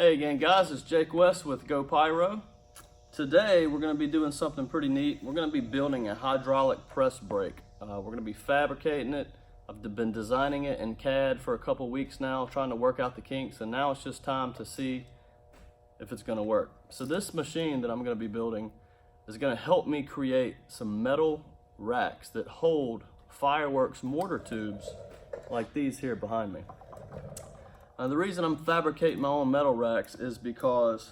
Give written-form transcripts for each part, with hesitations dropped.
Hey again guys, it's Jake West with Geaux Pyro. Today we're going to be doing something pretty neat. We're going to be building a hydraulic press brake. We're going to be fabricating it. I've been designing it in CAD for a couple weeks now, trying to work out the kinks, and now it's just time to see if it's going to work. So this machine that I'm going to be building is going to help me create some metal racks that hold fireworks mortar tubes like these here behind me. The reason I'm fabricating my own metal racks is because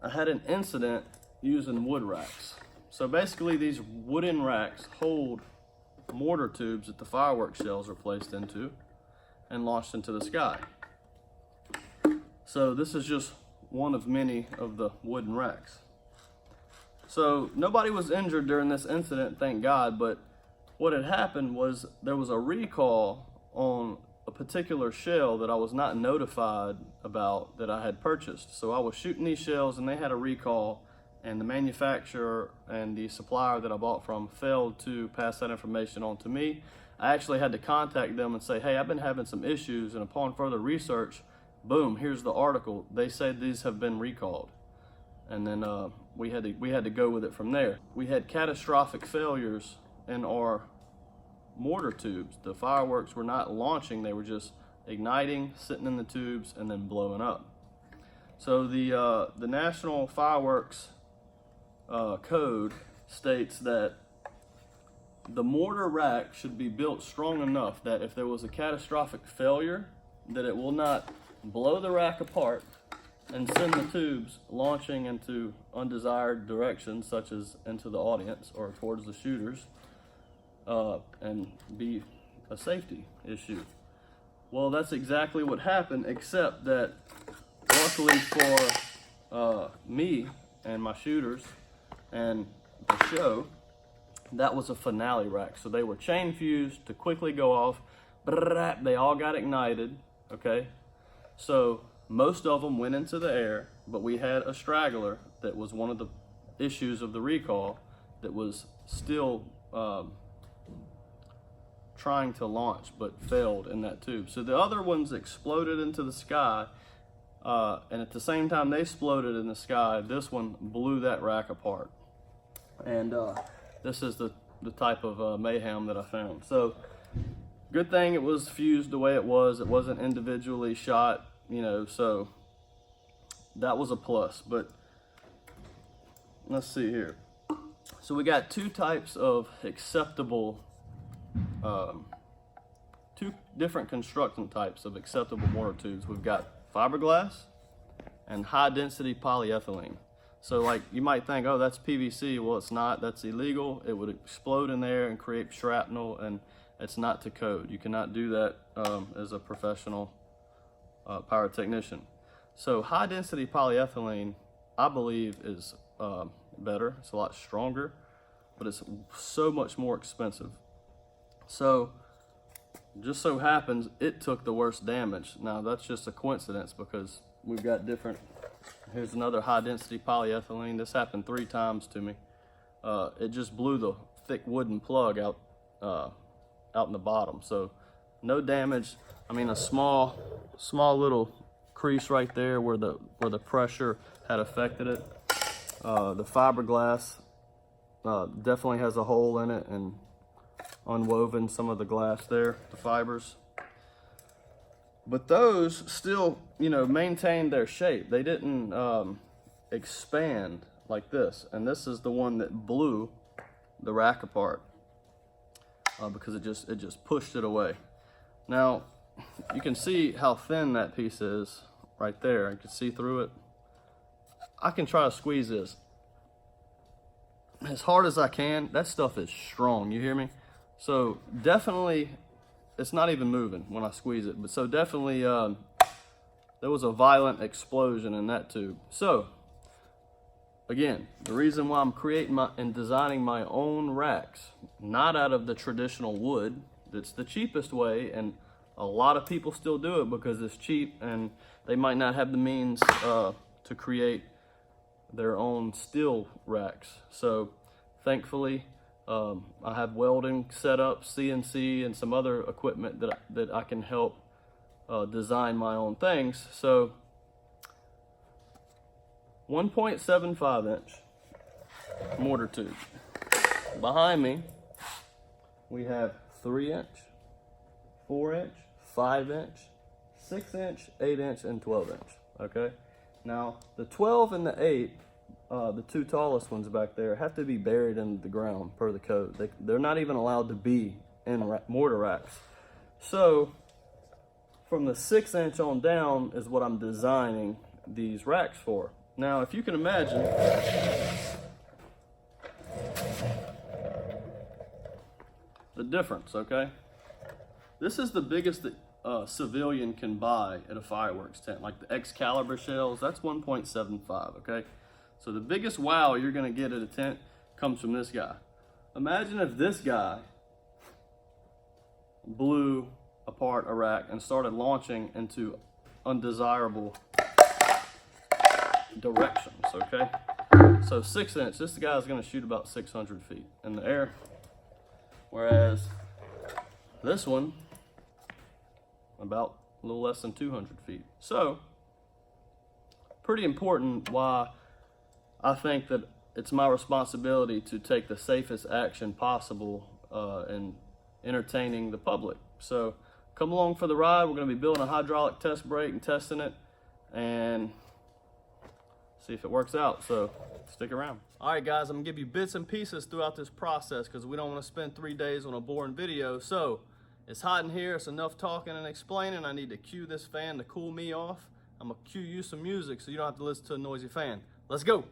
I had an incident using wood racks. So basically these wooden racks hold mortar tubes that the fireworks shells are placed into and launched into the sky. So this is just one of many of the wooden racks. So nobody was injured during this incident, thank God, but what had happened was there was a recall on a particular shell that I was not notified about that I had purchased. So I was shooting these shells and they had a recall, and the manufacturer and the supplier that I bought from failed to pass that information on to me. I actually had to contact them and say, hey, I've been having some issues, and upon further research, boom, here's the article. They said these have been recalled. And then we had to go with it from there. We had catastrophic failures in our mortar tubes. The fireworks were not launching, they were just igniting, sitting in the tubes, and then blowing up. So the National Fireworks Code states that the mortar rack should be built strong enough that if there was a catastrophic failure, that it will not blow the rack apart and send the tubes launching into undesired directions, such as into the audience or towards the shooters, and be a safety issue. Well, that's exactly what happened, except that luckily for me and my shooters and the show, that was a finale rack. So they were chain fused to quickly go off. They all got ignited, okay? So most of them went into the air, but we had a straggler that was one of the issues of the recall that was still trying to launch but failed in that tube. So the other ones exploded into the sky, and at the same time they exploded in the sky, this one blew that rack apart. And this is the type of mayhem that I found. So good thing it was fused the way it was. It wasn't individually shot, you know, so that was a plus. But let's see here. So we got two types of acceptable, two different construction types of acceptable mortar tubes. We've got fiberglass and high density polyethylene. So like you might think, oh, that's PVC. Well, it's not. That's illegal. It would explode in there and create shrapnel, and it's not to code. You cannot do that as a professional pyrotechnician. So high density polyethylene, I believe, is better. It's a lot stronger, but it's so much more expensive. So just so happens it took the worst damage. Now that's just a coincidence because we've got different. Here's another high density polyethylene. This happened 3 times to me. It just blew the thick wooden plug out in the bottom. So no damage. I mean, a small little crease right there where the pressure had affected it. The fiberglass definitely has a hole in it and unwoven some of the glass there, the fibers. But those still, you know, maintained their shape. They didn't expand like this. And this is the one that blew the rack apart because it just pushed it away. Now, you can see how thin that piece is right there. You can see through it. I can try to squeeze this as hard as I can. That stuff is strong, you hear me? So definitely, it's not even moving when I squeeze it. But so definitely, there was a violent explosion in that tube. So again, the reason why I'm creating and designing my own racks, not out of the traditional wood, that's the cheapest way, and a lot of people still do it because it's cheap and they might not have the means to create their own steel racks. So thankfully, I have welding set up, CNC, and some other equipment that I can help design my own things. So 1.75 inch mortar tube. Behind me, we have 3 inch, 4 inch, 5 inch, 6 inch, 8 inch, and 12 inch, okay? Now, the 12 and the 8, the two tallest ones back there, have to be buried in the ground per the code. They're not even allowed to be in mortar racks. So, from the 6 inch on down is what I'm designing these racks for. Now, if you can imagine, the difference, okay? This is the biggest that a civilian can buy at a fireworks tent, like the Excalibur shells. That's 1.75, okay? So the biggest wow you're gonna get at a tent comes from this guy. Imagine if this guy blew apart a rack and started launching into undesirable directions, okay? So 6 inch, this guy's gonna shoot about 600 feet in the air, whereas this one, about a little less than 200 feet. So, pretty important why I think that it's my responsibility to take the safest action possible in entertaining the public. So, come along for the ride. We're gonna be building a hydraulic test brake and testing it and see if it works out. So, stick around. All right, guys, I'm gonna give you bits and pieces throughout this process because we don't wanna spend 3 days on a boring video. So, it's hot in here, it's enough talking and explaining. I need to cue this fan to cool me off. I'm gonna cue you some music so you don't have to listen to a noisy fan. Let's go.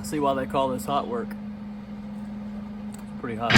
See why they call this hot work. It's pretty hot.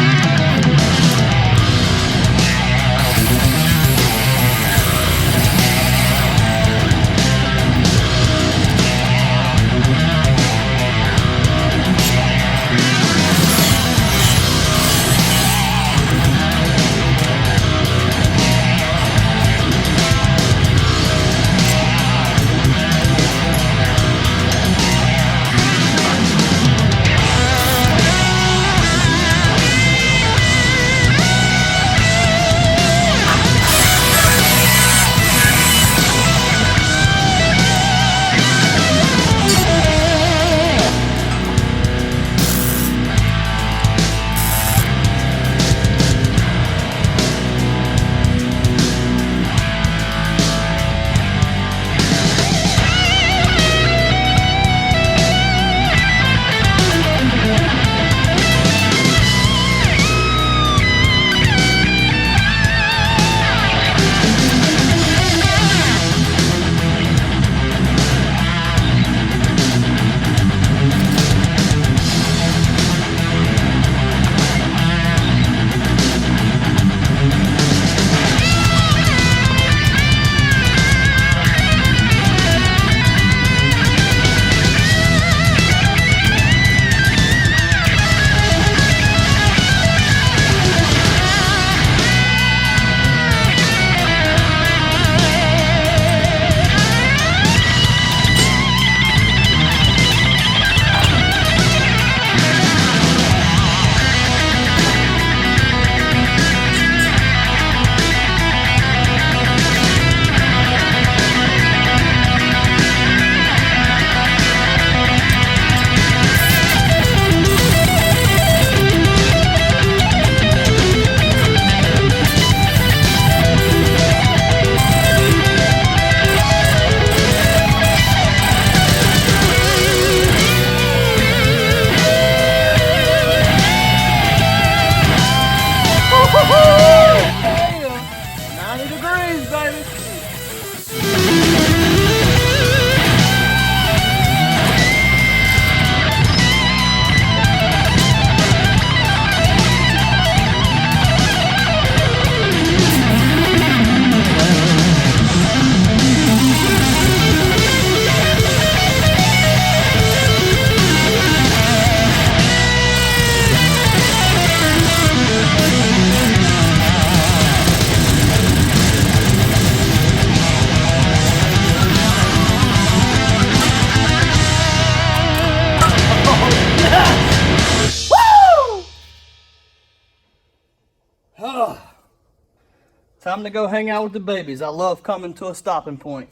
Congratulations, baby. Time to go hang out with the babies. I love coming to a stopping point.